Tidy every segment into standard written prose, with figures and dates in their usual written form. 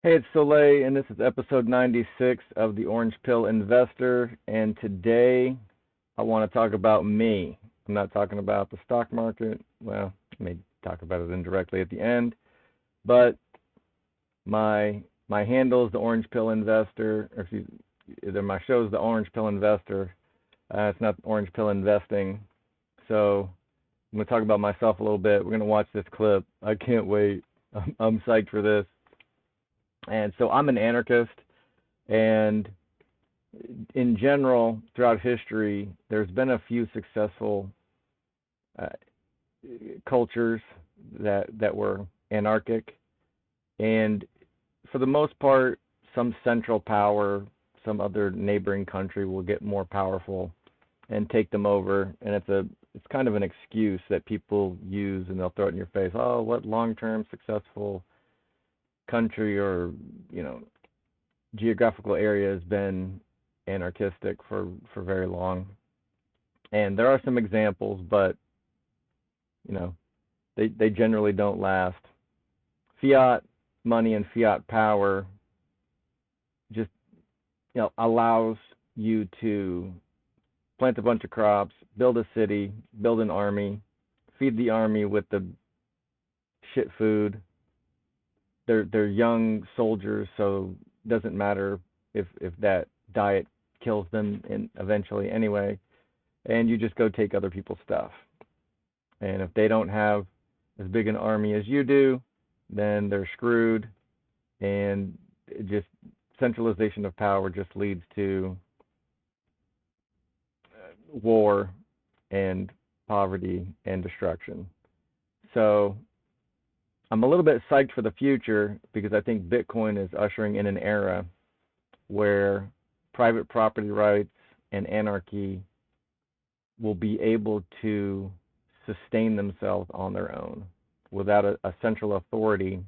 Hey, it's Soleil, and this is episode 96 of the Orange Pill Investor. And today I want to talk about me. I'm not talking about the stock market. Well, I may talk about it indirectly at the end, but my handle is the Orange Pill Investor, or excuse either my show is the Orange Pill Investor. It's not Orange Pill Investing. So I'm going to talk about myself a little bit. We're going to watch this clip. I can't wait. I'm psyched for this. And so I'm an anarchist, and in general, throughout history, there's been a few successful uh, cultures that were anarchic, and for the most part, some central power, some other neighboring country will get more powerful and take them over, and it's kind of an excuse that people use, and they'll throw it in your face. Oh, what long-term successful country or geographical area has been anarchistic for very long. And there are some examples, but they generally don't last. Fiat money and fiat power just allows you to plant a bunch of crops, build a city, build an army, feed the army with the shit food. They're young soldiers, so it doesn't matter if that diet kills them eventually anyway. And you just go take other people's stuff. And if they don't have as big an army as you do, then they're screwed. And just centralization of power just leads to war and poverty and destruction. So I'm a little bit psyched for the future because I think Bitcoin is ushering in an era where private property rights and anarchy will be able to sustain themselves on their own without a central authority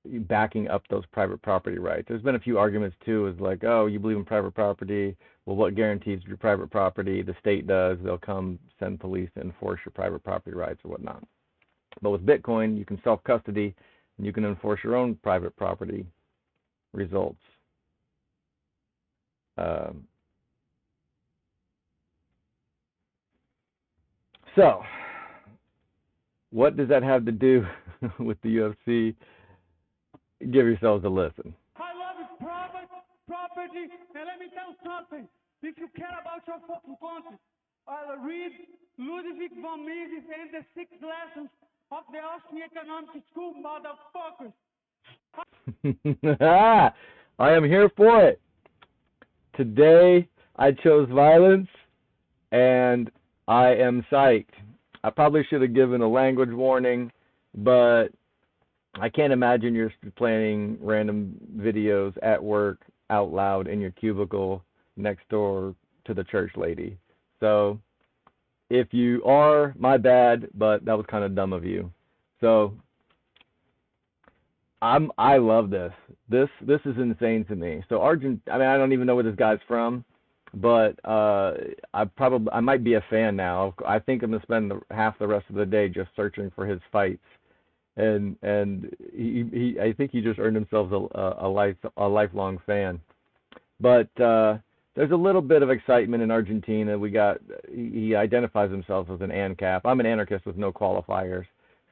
backing up those private property rights. There's been a few arguments too, is like, oh, you believe in private property. Well, what guarantees your private property? The state does. They'll come send police to enforce your private property rights or whatnot. But with Bitcoin, you can self-custody and you can enforce your own private property results. So, what does that have to do with the UFC? Give yourselves a listen. I love property, and let me tell you something. If you care about your fucking country, read Ludwig von Mises and the 6 lessons of the Austrian economic school, motherfuckers. I am here for it. Today, I chose violence, and I am psyched. I probably should have given a language warning, but I can't imagine you're playing random videos at work out loud in your cubicle next door to the church lady. So if you are, my bad, but that was kind of dumb of you. So I love this. This is insane to me. So I don't even know where this guy's from, but I might be a fan now. I think I'm gonna spend half the rest of the day just searching for his fights, and he I think he just earned himself a lifelong fan. But there's a little bit of excitement in Argentina. He identifies himself as an ancap. I'm an anarchist with no qualifiers,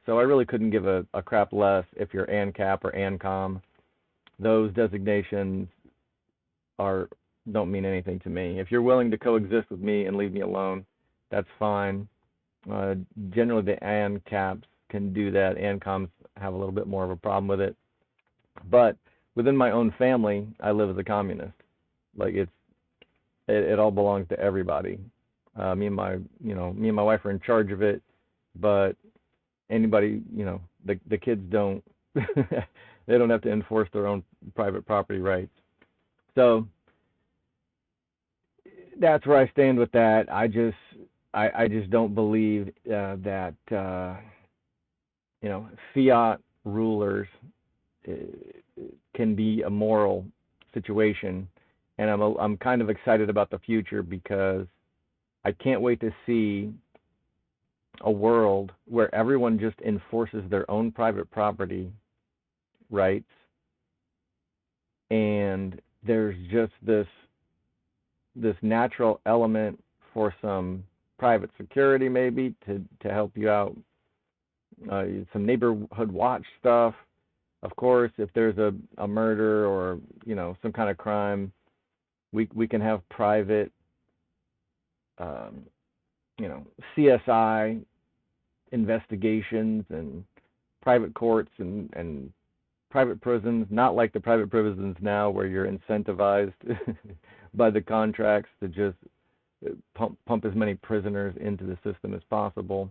so I really couldn't give a crap less if you're ancap or ancom. Those designations don't mean anything to me. If you're willing to coexist with me and leave me alone, that's fine. Generally, the ancaps can do that. Ancoms have a little bit more of a problem with it. But within my own family, I live as a communist. Like it all belongs to everybody. Me and my wife are in charge of it, but anybody, the kids don't they don't have to enforce their own private property rights. So that's where I stand with that. I just don't believe that fiat rulers can be a moral situation, and I'm kind of excited about the future because I can't wait to see a world where everyone just enforces their own private property rights, and there's just this natural element for some private security maybe to help you out, some neighborhood watch stuff. Of course, if there's a murder or some kind of crime, we can have private CSI investigations and private courts and private prisons, not like the private prisons now where you're incentivized by the contracts to just pump as many prisoners into the system as possible.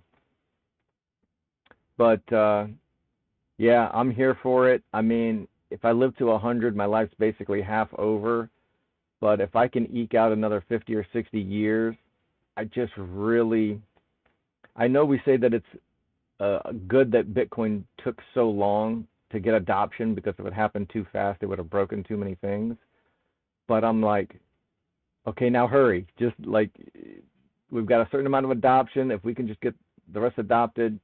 But yeah, I'm here for it. I mean, if I live to 100, my life's basically half over. But if I can eke out another 50 or 60 years, I know we say that it's good that Bitcoin took so long to get adoption, because if it happened too fast, it would have broken too many things. But I'm like, okay, now hurry. Just like, we've got a certain amount of adoption. If we can just get the rest adopted,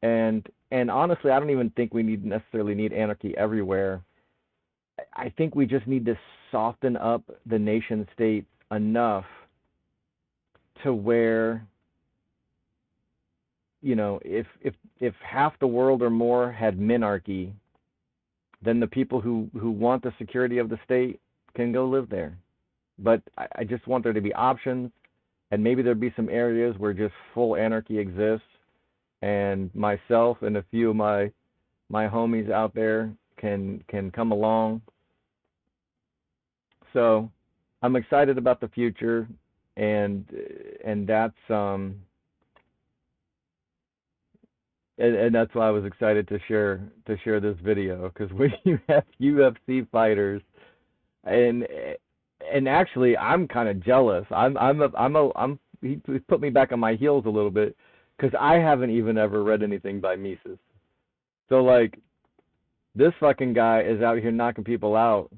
and honestly, I don't even think we necessarily need anarchy everywhere. I think we just need to soften up the nation state enough to where, if half the world or more had minarchy, then the people who want the security of the state can go live there. But I just want there to be options, and maybe there'd be some areas where just full anarchy exists, and myself and a few of my homies out there can come along. So I'm excited about the future, and that's and that's why I was excited to share this video, because when you have UFC fighters, and actually I'm kind of jealous. He put me back on my heels a little bit, because I haven't even ever read anything by Mises. So like, this fucking guy is out here knocking people out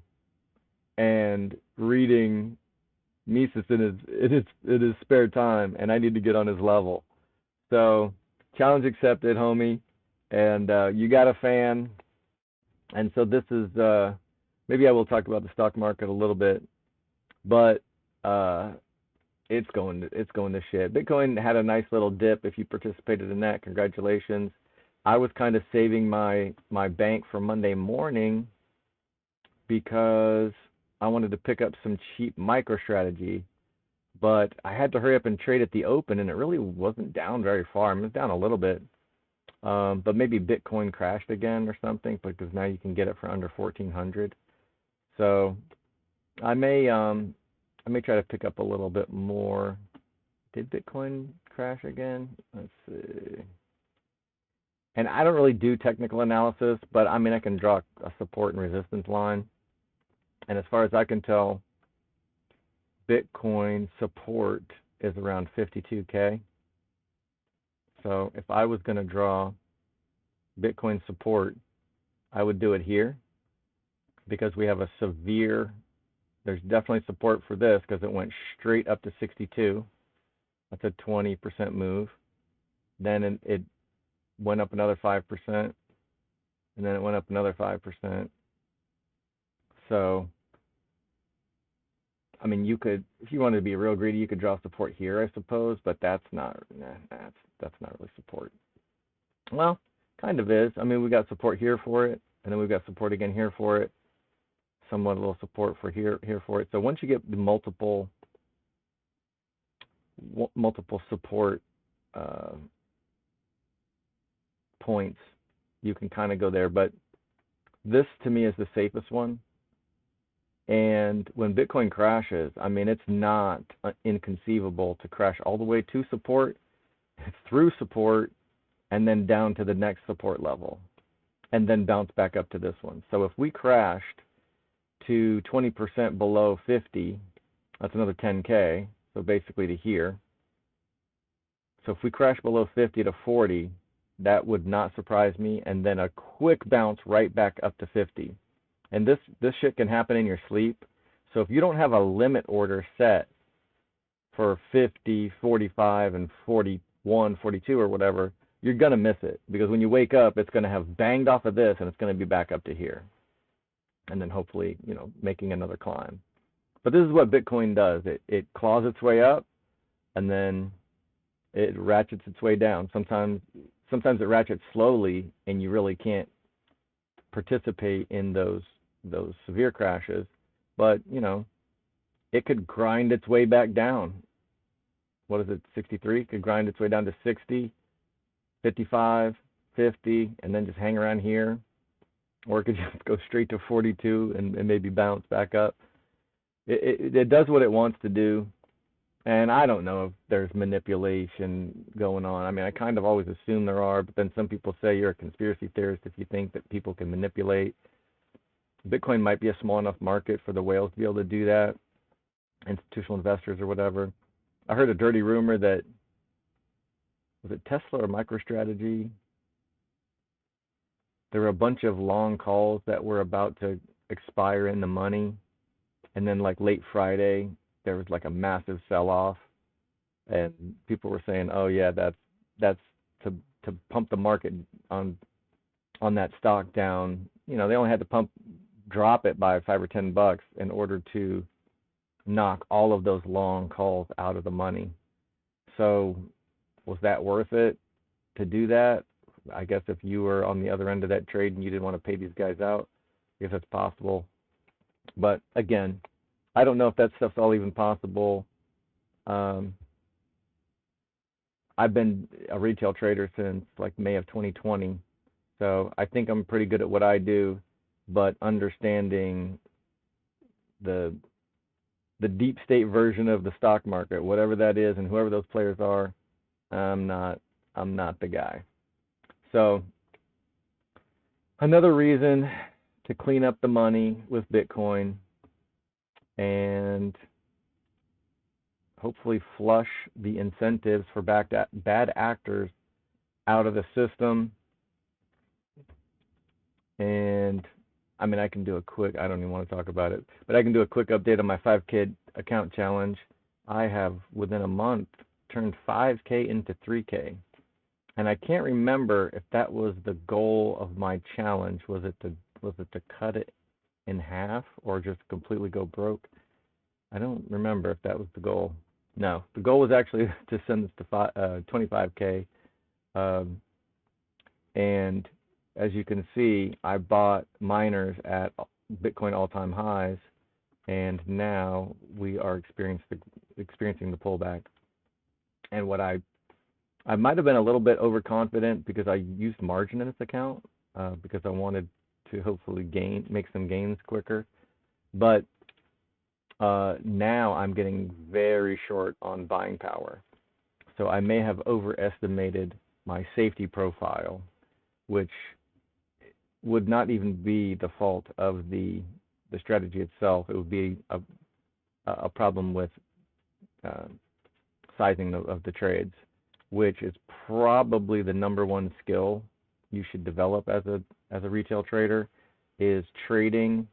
and reading Mises in his spare time, and I need to get on his level. So challenge accepted, homie. And you got a fan. And so this is maybe I will talk about the stock market a little bit, but it's going to shit. Bitcoin had a nice little dip. If you participated in that, congratulations. I was kind of saving my bank for Monday morning because I wanted to pick up some cheap MicroStrategy, but I had to hurry up and trade at the open, and it really wasn't down very far. I mean, it was down a little bit, but maybe Bitcoin crashed again or something, because now you can get it for under 1,400. So I may try to pick up a little bit more. Did Bitcoin crash again? Let's see. And I don't really do technical analysis, but I mean, I can draw a support and resistance line. And as far as I can tell, Bitcoin support is around 52K. So if I was going to draw Bitcoin support, I would do it here, because we have a severe, there's definitely support for this, because it went straight up to 62. That's a 20% move. Then it went up another 5%, and then it went up another 5%. So, I mean, you could, if you wanted to be real greedy, you could draw support here, I suppose, but that's not really support. Well, kind of is. I mean, we got support here for it, and then we've got support again here for it. Somewhat a little support for here for it. So once you get the multiple support points, you can kind of go there. But this, to me, is the safest one. And when Bitcoin crashes, I mean, it's not inconceivable to crash all the way to support, through support, and then down to the next support level, and then bounce back up to this one. So if we crashed to 20% below 50, that's another 10K, so basically to here. So if we crash below 50 to 40, that would not surprise me, and then a quick bounce right back up to 50. And this shit can happen in your sleep. So if you don't have a limit order set for 50, 45, and 41, 42 or whatever, you're going to miss it, because when you wake up, it's going to have banged off of this and it's going to be back up to here. And then hopefully, making another climb. But this is what Bitcoin does. It claws its way up and then it ratchets its way down. Sometimes it ratchets slowly and you really can't participate in those severe crashes. But, it could grind its way back down. What is it, 63? It could grind its way down to 60, 55, 50, and then just hang around here. Or it could just go straight to 42 and maybe bounce back up. It does what it wants to do. And I don't know if there's manipulation going on. I mean, I kind of always assume there are, but then some people say you're a conspiracy theorist if you think that people can manipulate. Bitcoin might be a small enough market for the whales to be able to do that, institutional investors or whatever. I heard a dirty rumor that, was it Tesla or MicroStrategy? There were a bunch of long calls that were about to expire in the money. And then like late Friday, there was like a massive sell-off. And people were saying, oh yeah, that's to pump the market on that stock down. They only had to drop it by $5 or $10 in order to knock all of those long calls out of the money. So was that worth it to do that? I guess if you were on the other end of that trade and you didn't want to pay these guys out, I guess that's possible. But again, I don't know if that stuff's all even possible. I've been a retail trader since like May of 2020, so I think I'm pretty good at what I do, but understanding the deep state version of the stock market, whatever that is, and whoever those players are, I'm not the guy. So another reason to clean up the money with Bitcoin and hopefully flush the incentives for bad actors out of the system. And I mean, I can do I don't even want to talk about it, but I can do a quick update on my 5K account challenge. I have, within a month, turned 5K into 3K. And I can't remember if that was the goal of my challenge. Was it to cut it in half or just completely go broke? I don't remember if that was the goal. No, the goal was actually to send this to 25K. And as you can see, I bought miners at Bitcoin all-time highs, and now we are experiencing the pullback. And what I might have been a little bit overconfident because I used margin in this account because I wanted to hopefully make some gains quicker. But now I'm getting very short on buying power. So I may have overestimated my safety profile, which would not even be the fault of the strategy itself. It would be a problem with sizing of the trades, which is probably the number one skill you should develop as a retail trader, is trading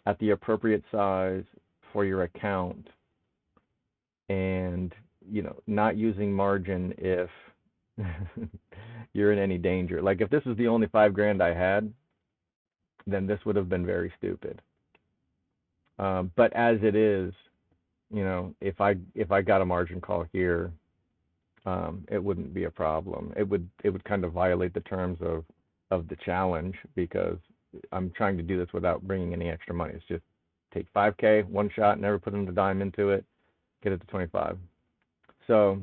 at the appropriate size for your account, and not using margin if you're in any danger. Like if this was the only $5,000 I had, then this would have been very stupid. But as it is, if I got a margin call here, it wouldn't be a problem. It would kind of violate the terms of the challenge, because I'm trying to do this without bringing any extra money. It's just take 5K, one shot, never put a dime into it, get it to 25. So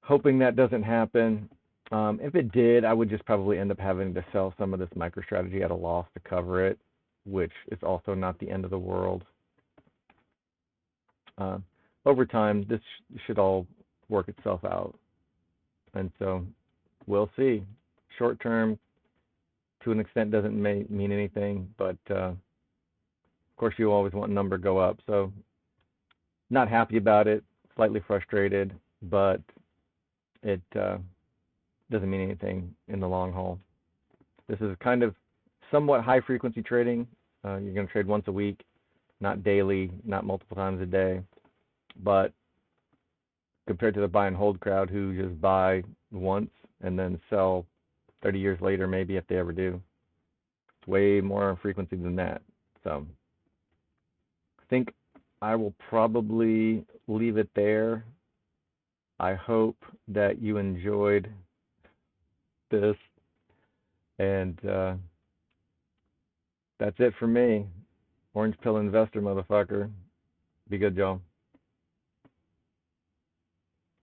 hoping that doesn't happen. If it did, I would just probably end up having to sell some of this MicroStrategy at a loss to cover it, which is also not the end of the world. Over time, this should all work itself out. And so we'll see. Short term, to an extent, doesn't mean anything, but of course you always want a number to go up. So not happy about it, slightly frustrated, but it doesn't mean anything in the long haul. This is kind of somewhat high frequency trading. You're going to trade once a week, not daily, not multiple times a day. But compared to the buy and hold crowd who just buy once and then sell 30 years later, maybe, if they ever do. It's way more frequency than that. So I think I will probably leave it there. I hope that you enjoyed this, and that's it for me. Orange Pill Investor, motherfucker. Be good, y'all.